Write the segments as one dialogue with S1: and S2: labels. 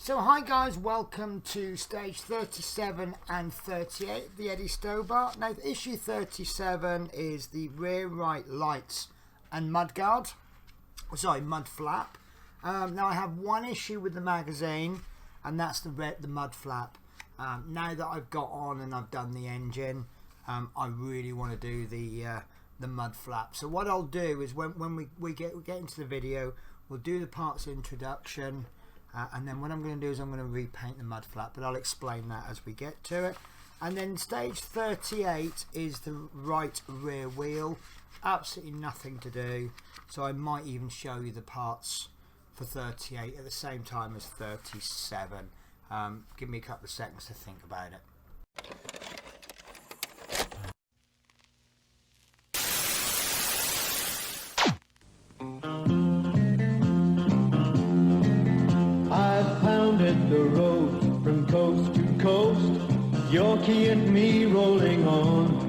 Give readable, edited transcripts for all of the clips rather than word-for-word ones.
S1: So hi guys, welcome to stage 37 and 38 of the Eddie Stobart. Now issue 37 is the rear right lights and mudflap. Now I have one issue with the magazine, and that's the mudflap. Now that I've got on and I've done the engine, I really want to do the mudflap. So what I'll do is when we get into the video, we'll do the parts introduction. And then what I'm going to do is I'm going to repaint the mudflap, but I'll explain that as we get to it. And then stage 38 is the right rear wheel. Absolutely nothing to do, so I might even show you the parts for 38 at the same time as 37. Give me a couple of seconds to think about it.
S2: The road from coast to coast, Yorkie and me rolling on.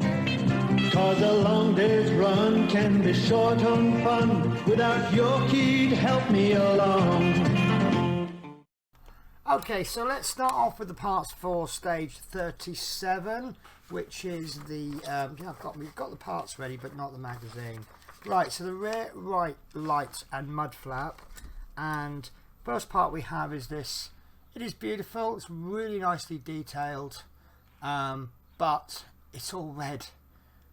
S2: 'Cause a long day's run can be short on fun without Yorkie to help me along.
S1: Okay, so let's start off with the parts for stage 37, which is the we've got the parts ready, but not the magazine. Right, so the rear right lights and mudflap, and first part we have is this. It is beautiful, it's really nicely detailed, but it's all red.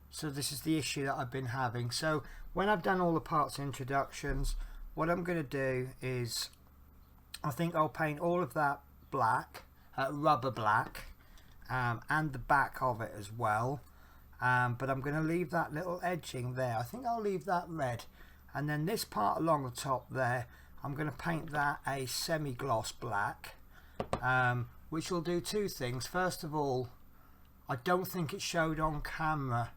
S1: So this is the issue that I've been having. So when I've done all the parts introductions, what I'm going to do is I think I'll paint all of that black, rubber black, and the back of it as well. But I'm going to leave that little edging there. I think I'll leave that red. And then this part along the top there, I'm going to paint that a semi-gloss black. Which will do two things. First of all, I don't think it showed on camera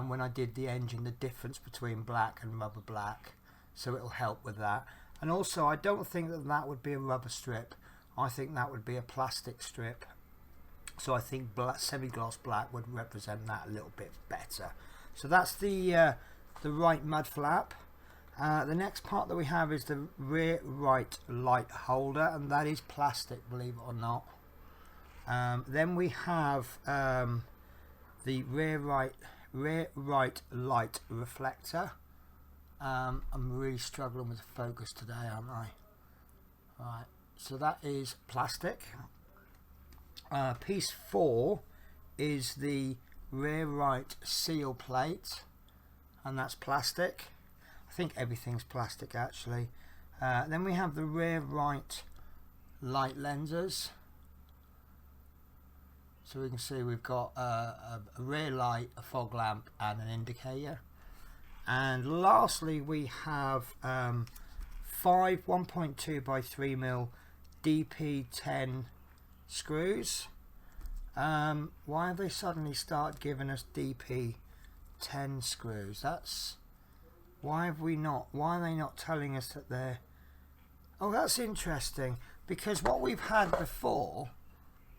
S1: when I did the engine the difference between black and rubber black, so it'll help with that. And also I don't think that would be a rubber strip. I think that would be a plastic strip, so I think semi-gloss black would represent that a little bit better. So that's the right mudflap. The next part that we have is the rear right light holder, and that is plastic, believe it or not. Then we have the rear right light reflector. I'm really struggling with the focus today, aren't I? Right, so that is plastic. Piece 4 is the rear right seal plate, and that's plastic. I think everything's plastic actually. Then we have the rear right light lenses. So we can see we've got a rear light, a fog lamp and an indicator. And lastly we have 5 1.2 by 3mm DP10 screws. Why have they suddenly started giving us DP10 screws? Why are they not telling us that they're... Oh, that's interesting, because what we've had before,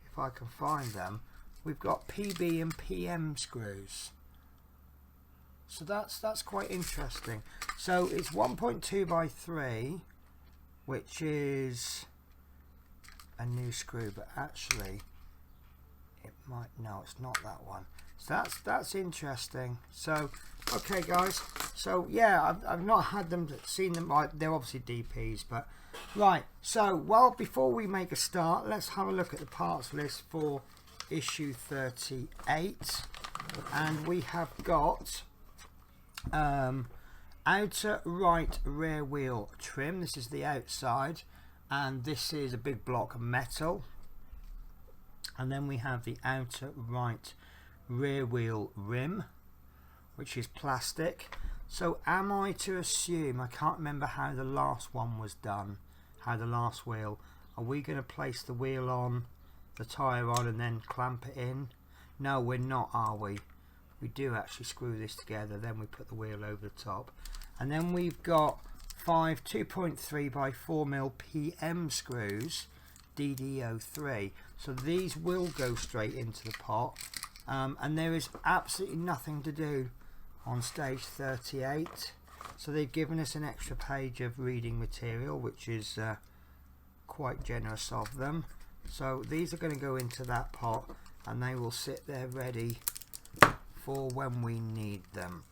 S1: if I can find them, we've got PB and PM screws. So that's quite interesting. So it's 1.2 by 3, which is a new screw, but actually it might... No, it's not that one. So that's interesting. So okay guys, so yeah, I've not seen them. They're obviously DPs, but right. So before we make a start, let's have a look at the parts list for issue 38, and we have got outer right rear wheel trim. This is the outside, and this is a big block of metal. And then we have the outer right rear wheel rim, which is plastic. So am I to assume, I can't remember how the last one was done, how the last wheel, are we going to place the wheel on, the tyre on, and then clamp it in? No, we're not, are we? We do actually screw this together, then we put the wheel over the top. And then we've got 5 2.3 by 4mm PM screws, DD03. So these will go straight into the pot. And there is absolutely nothing to do on stage 38, so they've given us an extra page of reading material, which is quite generous of them. So these are going to go into that pot and they will sit there ready for when we need them.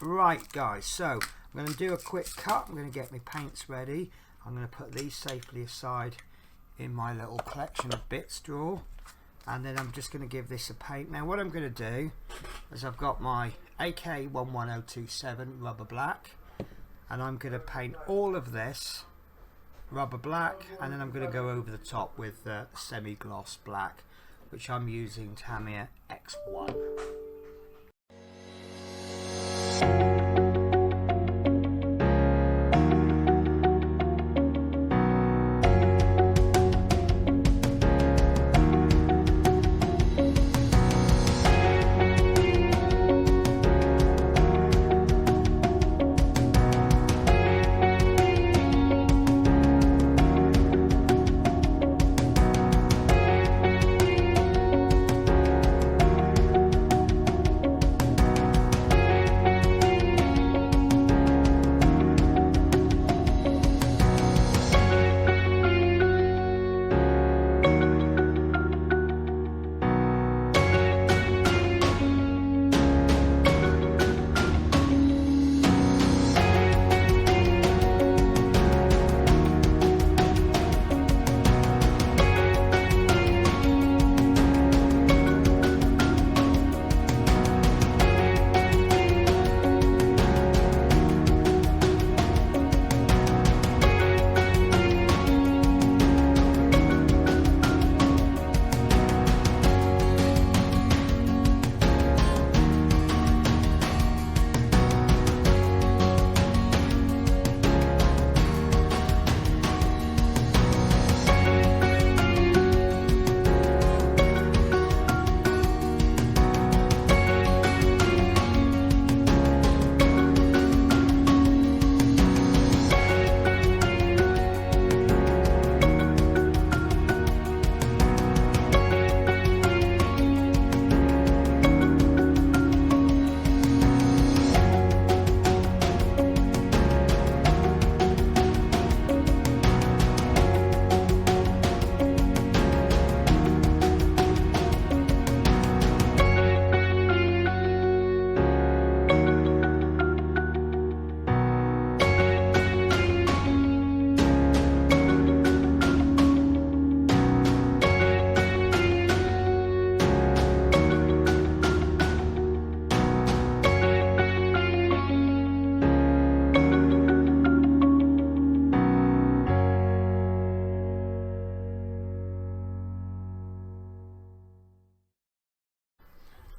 S1: Right guys, so I'm going to do a quick cut. I'm going to get my paints ready. I'm going to put these safely aside in my little collection of bits drawer, and then I'm just going to give this a paint. Now what I'm going to do is I've got my AK11027 rubber black, and I'm going to paint all of this rubber black, and then I'm going to go over the top with semi-gloss black, which I'm using Tamiya X1.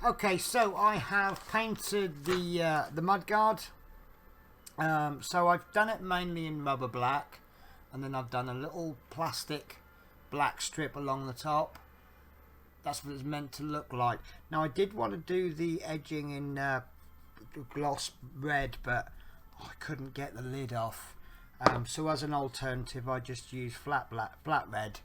S1: Okay, so I have painted the mudguard. So I've done it mainly in rubber black, and then I've done a little plastic black strip along the top. That's what it's meant to look like. Now I did want to do the edging in gloss red, but I couldn't get the lid off. So as an alternative, I just used flat red,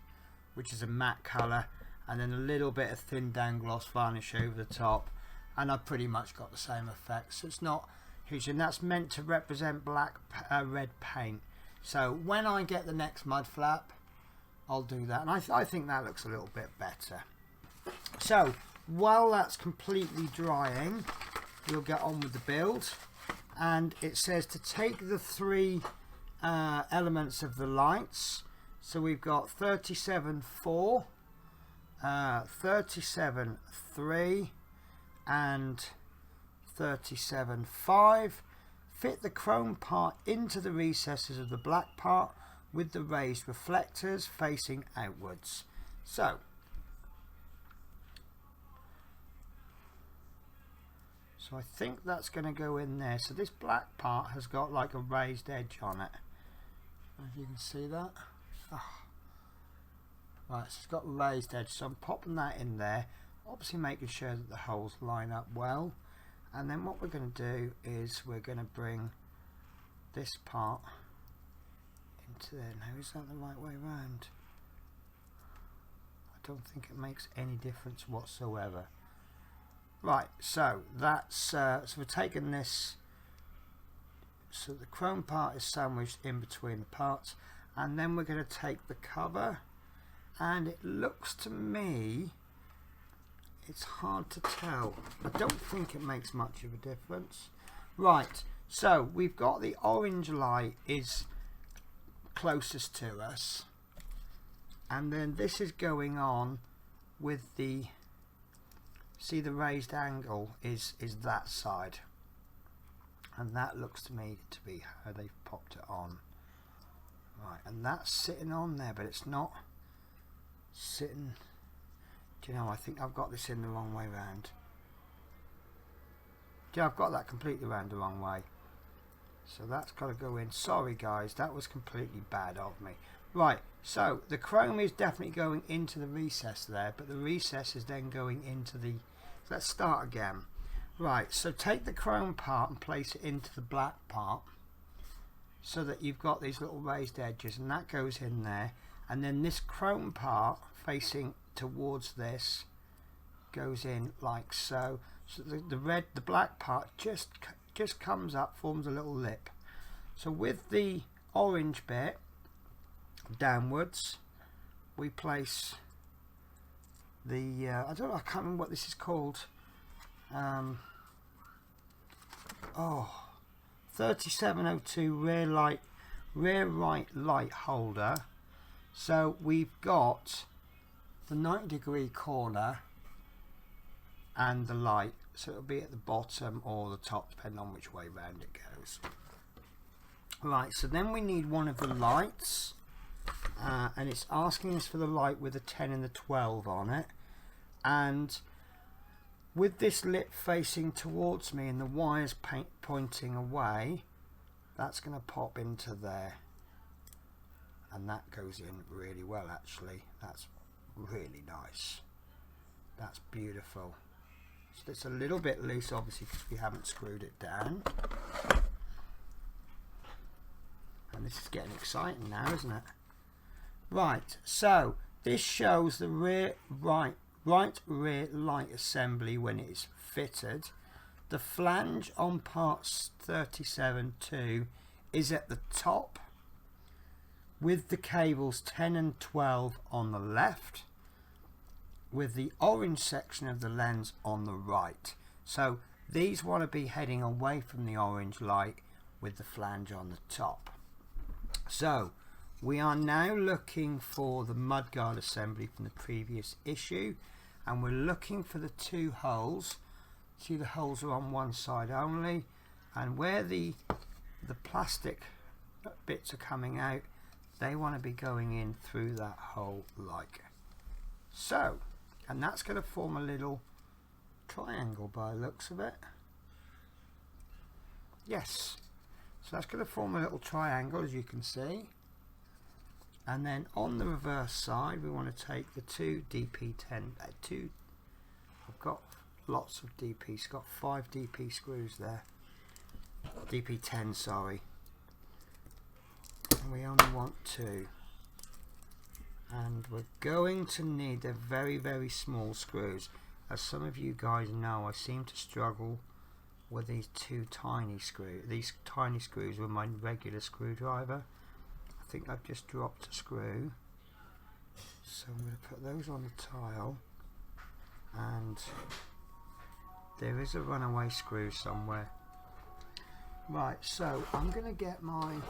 S1: which is a matte colour, and then a little bit of thin down gloss varnish over the top, and I pretty much got the same effect. So it's not huge, and that's meant to represent black red paint. So when I get the next Mudflap, I'll do that, and I think that looks a little bit better. So while that's completely drying, we'll get on with the build. And it says to take the three elements of the lights. So we've got 37.4, 37.3 and 37.5. Fit the chrome part into the recesses of the black part with the raised reflectors facing outwards. So I think that's going to go in there. So this black part has got like a raised edge on it. I don't know if you can see that. Oh. Right, so it's got a raised edge, so I'm popping that in there, obviously making sure that the holes line up well. And then what we're going to do is we're going to bring this part into there. Now, is that the right way around? I don't think it makes any difference whatsoever. Right, so that's so we're taking this, so the chrome part is sandwiched in between the parts, and then we're going to take the cover, and it looks to me, it's hard to tell. I don't think it makes much of a difference. Right, so we've got the orange light is closest to us, and then this is going on with the, see the raised angle is that side, and that looks to me to be how they've popped it on. Right, and that's sitting on there, but it's not sitting. Do you know, I think I've got this in the wrong way round. Do you know, I've got that completely round the wrong way. So that's got to go in. Sorry guys, that was completely bad of me. Right, so the chrome is definitely going into the recess there, but the recess is then going into the, let's start again. Right, so take the chrome part and place it into the black part, so that you've got these little raised edges, and that goes in there, and then this chrome part facing towards this goes in like so. So the black part just comes up, forms a little lip. So with the orange bit downwards, we place the I don't know, I can't remember what this is called. 3702 rear right light holder. So we've got the 90-degree corner and the light, so it'll be at the bottom or the top depending on which way round it goes. Right, so then we need one of the lights, and it's asking us for the light with a 10 and the 12 on it, and with this lip facing towards me and the wires pointing away, that's going to pop into there, and that goes in really well actually. That's really nice. That's beautiful. So it's a little bit loose obviously because we haven't screwed it down. And this is getting exciting now, isn't it? Right, so this shows the right rear light assembly when it is fitted. The flange on parts 37.2 is at the top with the cables 10 and 12 on the left, with the orange section of the lens on the right. So these want to be heading away from the orange light with the flange on the top. So we are now looking for the mudguard assembly from the previous issue, and we're looking for the two holes. See, the holes are on one side only, and where the plastic bits are coming out, they want to be going in through that hole like so, and that's going to form a little triangle by the looks of it. Yes, so that's going to form a little triangle, as you can see. And then on the reverse side, we want to take the two DP10. I've got lots of DPs. Got 5 DP screws there. DP10, sorry. And we only want 2. And we're going to need, they're very, very small screws. As some of you guys know, I seem to struggle with these tiny screws with my regular screwdriver. I think I've just dropped a screw, so I'm going to put those on the tile, and there is a runaway screw somewhere. Right, so I'm going to get my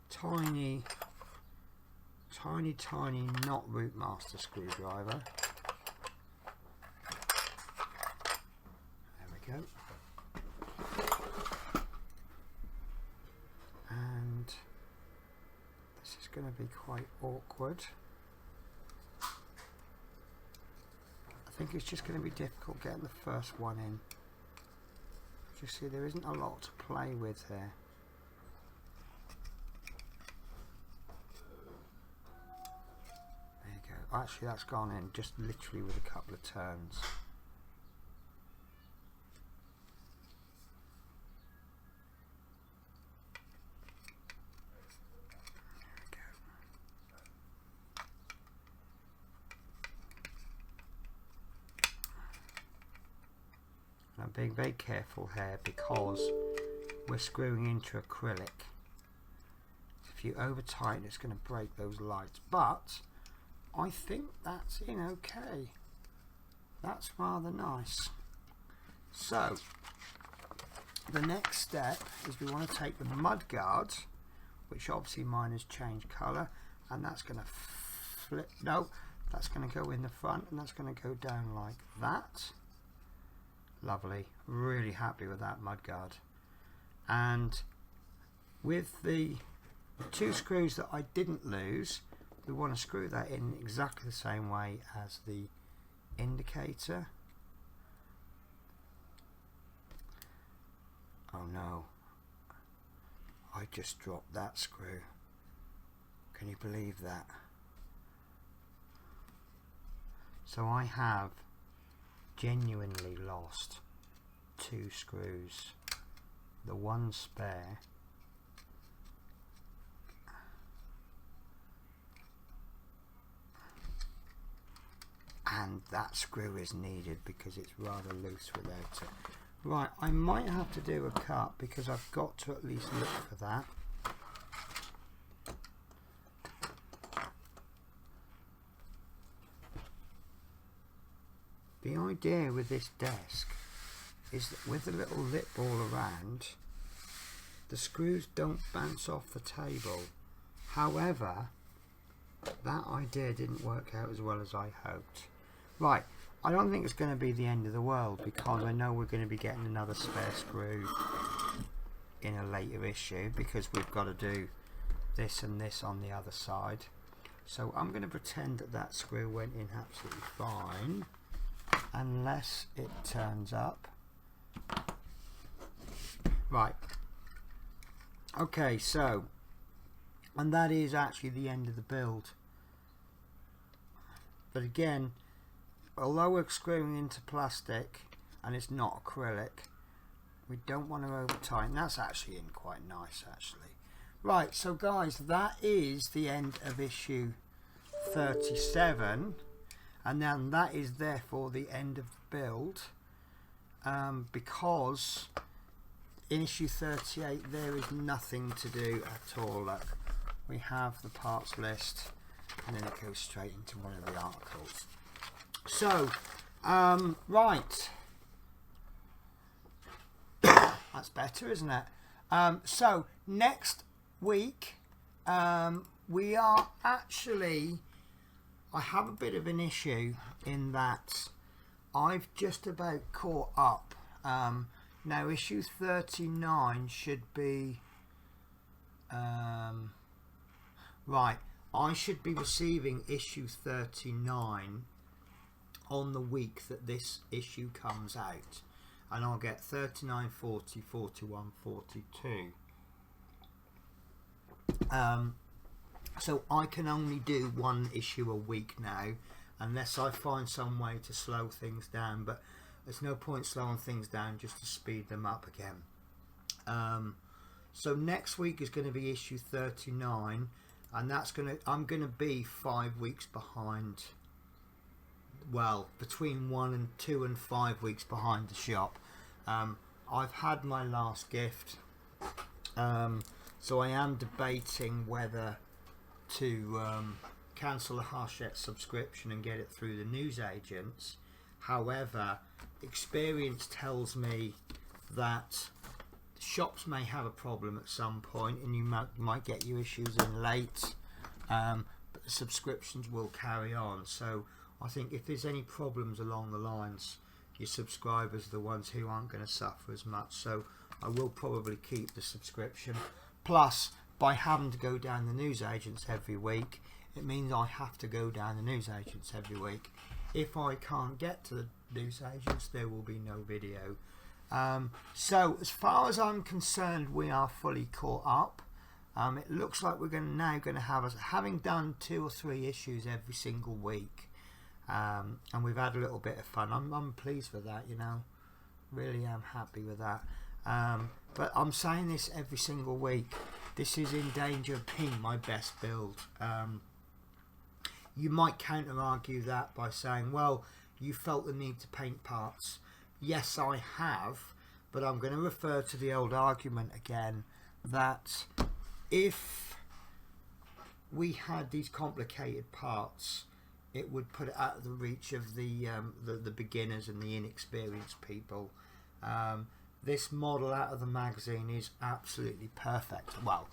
S1: tiny not root master screwdriver. There we go. And this is going to be quite awkward. I think it's just going to be difficult getting the first one in. You see, there isn't a lot to play with here. There you go. Actually, that's gone in just literally with a couple of turns. I'm being very careful here because we're screwing into acrylic. If you over tighten, it's going to break those lights, but I think that's in okay. That's rather nice. So the next step is we want to take the mud guard, which obviously mine has changed colour, and that's going to flip, no, that's going to go in the front, and that's going to go down like that. Lovely, really happy with that mud guard. And with the 2 screws that I didn't lose, we want to screw that in exactly the same way as the indicator. Oh no, I just dropped that screw. Can you believe that? So I have genuinely lost 2 screws. The one spare and that screw is needed because it's rather loose without it. Right, I might have to do a cut because I've got to at least look for that. The idea with this desk is that with the little lip ball around, the screws don't bounce off the table. However, that idea didn't work out as well as I hoped. Right, I don't think it's going to be the end of the world because I know we're going to be getting another spare screw in a later issue because we've got to do this and this on the other side. So I'm going to pretend that that screw went in absolutely fine unless it turns up. Right, okay, so, and that is actually the end of the build. But again, although we're screwing into plastic and it's not acrylic, we don't want to over tighten. That's actually in quite nice actually. Right, so guys, that is the end of issue 37, and then that is therefore the end of the build, because in issue 38 there is nothing to do at all. Look, we have the parts list and then it goes straight into one of the articles. So right, that's better, isn't it? So next week we are actually, I have a bit of an issue in that I've just about caught up. Now issue 39 should be right, I should be receiving issue 39 on the week that this issue comes out, and I'll get 39, 40, 41, 42. So I can only do 1 issue a week now unless I find some way to slow things down, but there's no point slowing things down just to speed them up again. So next week is going to be issue 39, and that's I'm going to be 5 weeks behind. Well, between 2 and 5 weeks behind the shop. I've had my last gift, so I am debating whether to cancel the Hachette subscription and get it through the newsagents. However, experience tells me that shops may have a problem at some point and you might get your issues in late, but the subscriptions will carry on. So I think if there's any problems along the lines, your subscribers are the ones who aren't going to suffer as much. So I will probably keep the subscription. Plus, by having to go down the newsagents every week, it means I have to go down the newsagents every week. If I can't get to the newsagents, there will be no video. So as far as I'm concerned, we are fully caught up. It looks like we're now going to have us having done 2 or 3 issues every single week, and we've had a little bit of fun. I'm pleased with that, you know, really am happy with that. But I'm saying this every single week, this is in danger of being my best build. You might counter argue that by saying, well, you felt the need to paint parts. Yes, I have, but I'm going to refer to the old argument again that if we had these complicated parts, it would put it out of the reach of the beginners and the inexperienced people. This model out of the magazine is absolutely perfect. Well,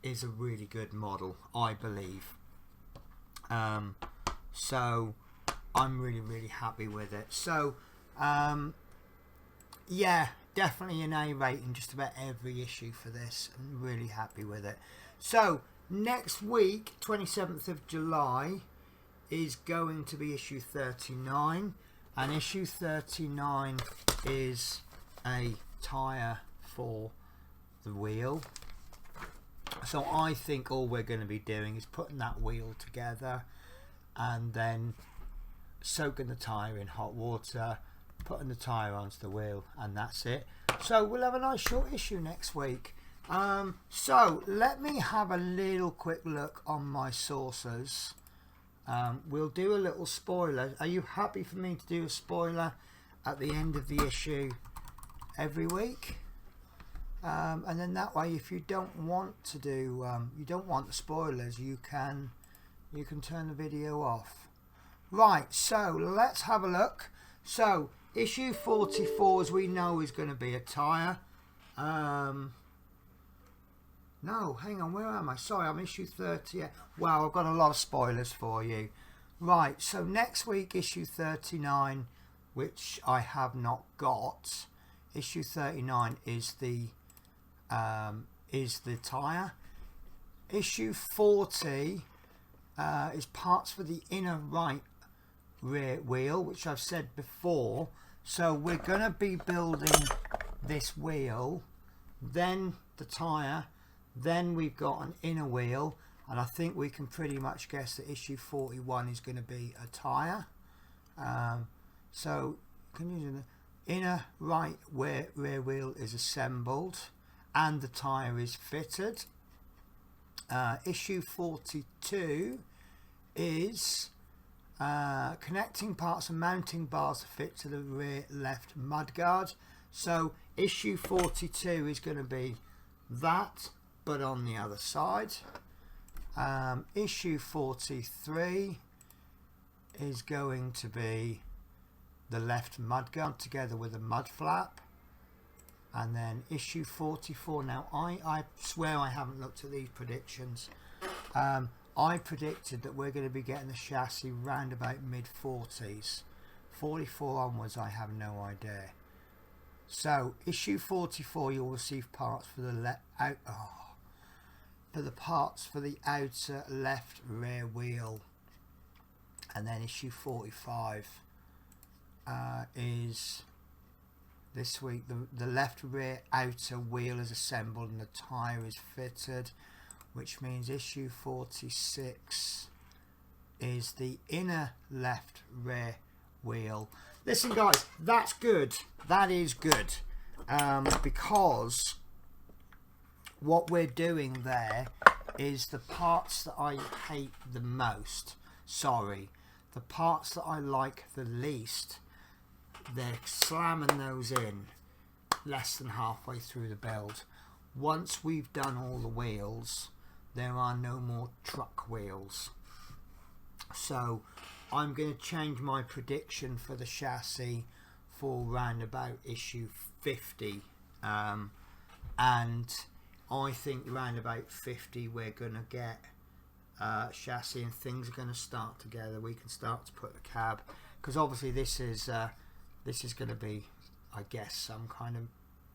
S1: is a really good model, I believe. So I'm really happy with it. So yeah, definitely an A rating just about every issue for this. I'm really happy with it. So next week, 27th of July, is going to be issue 39, and issue 39 is a tyre for the wheel. So I think all we're going to be doing is putting that wheel together and then soaking the tyre in hot water, putting the tyre onto the wheel, and that's it. So we'll have a nice short issue next week. So let me have a little quick look on my sources. We'll do a little spoiler. Are you happy for me to do a spoiler at the end of the issue every week? And then that way, if you don't want to do, you don't want the spoilers, you can turn the video off. Right, so let's have a look. So issue 44, as we know, is going to be a tyre. No, hang on, where am I? Sorry, I'm issue 30. Wow, I've got a lot of spoilers for you. Right, so next week, issue 39, which I have not got. Issue 39 is the tyre. Issue 40 is parts for the inner right rear wheel, which I've said before. So we're going to be building this wheel, then the tyre, then we've got an inner wheel, and I think we can pretty much guess that issue 41 is going to be a tyre. So can you do the inner right rear wheel is assembled and the tyre is fitted. Issue 42 is connecting parts and mounting bars to fit to the rear left mudguard. So issue 42 is going to be that, but on the other side. Issue 43 is going to be the left mudguard together with a mudflap. And then issue 44, now I swear I haven't looked at these predictions. I predicted that we're going to be getting the chassis round about mid-40s. 44 onwards, I have no idea. So issue 44, you'll receive parts for the parts for the outer left rear wheel. And then issue 45 is this week. The left rear outer wheel is assembled and the tyre is fitted, which means issue 46 is the inner left rear wheel. Listen guys, that's good. That is good, because what we're doing there is the parts that I hate the most, the parts that I like the least, they're slamming those in less than halfway through the build. Once we've done all the wheels, there are no more truck wheels. So I'm going to change my prediction for the chassis for round about issue 50, and I think round about 50 we're going to get chassis and things are going to start together. We can start to put the cab, because obviously this is going to be, I guess, some kind of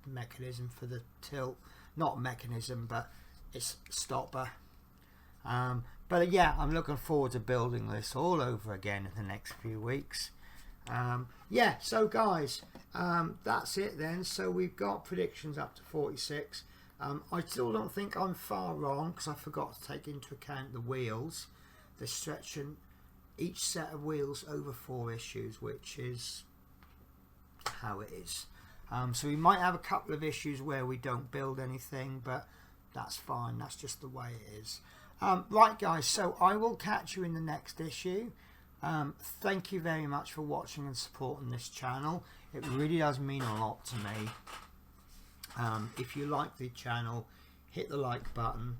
S1: mechanism for the tilt. Not mechanism, but it's stopper. But yeah, I'm looking forward to building this all over again in the next few weeks. Yeah, so guys, that's it then. So we've got predictions up to 46. I still don't think I'm far wrong, because I forgot to take into account the wheels. They're stretching each set of wheels over 4 issues, which is how it is. So we might have a couple of issues where we don't build anything, but that's fine. That's just the way it is. Right guys, so I will catch you in the next issue. Thank you very much for watching and supporting this channel. It really does mean a lot to me. If you like the channel, hit the like button.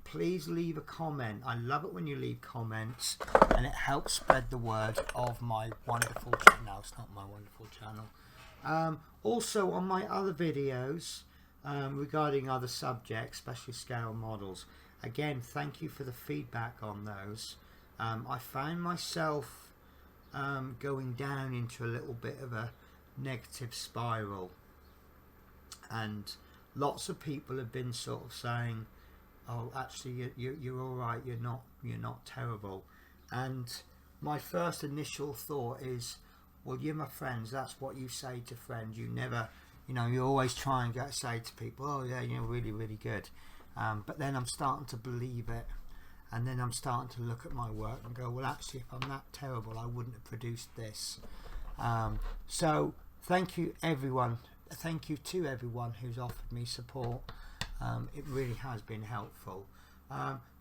S1: please leave a comment. I love it when you leave comments, and it helps spread the word of my wonderful channel. No, it's not my wonderful channel. Also on my other videos regarding other subjects, especially scale models, again, thank you for the feedback on those. I found myself going down into a little bit of a negative spiral, and lots of people have been sort of saying, oh, actually you're all right, you're not terrible. And my first initial thought is, well, you're my friends, that's what you say to friends. You never, you always try and say to people, oh yeah, you're really, really good. But then I'm starting to believe it, and then I'm starting to look at my work and go, well, actually, if I'm that terrible, I wouldn't have produced this. So thank you, everyone. Thank you to everyone who's offered me support. It really has been helpful.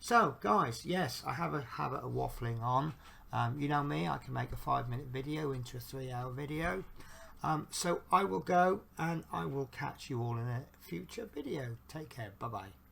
S1: So guys, yes, I have a habit of waffling on. You know me, I can make a 5-minute video into a 3-hour video. So I will go, and I will catch you all in a future video. Take care. Bye bye.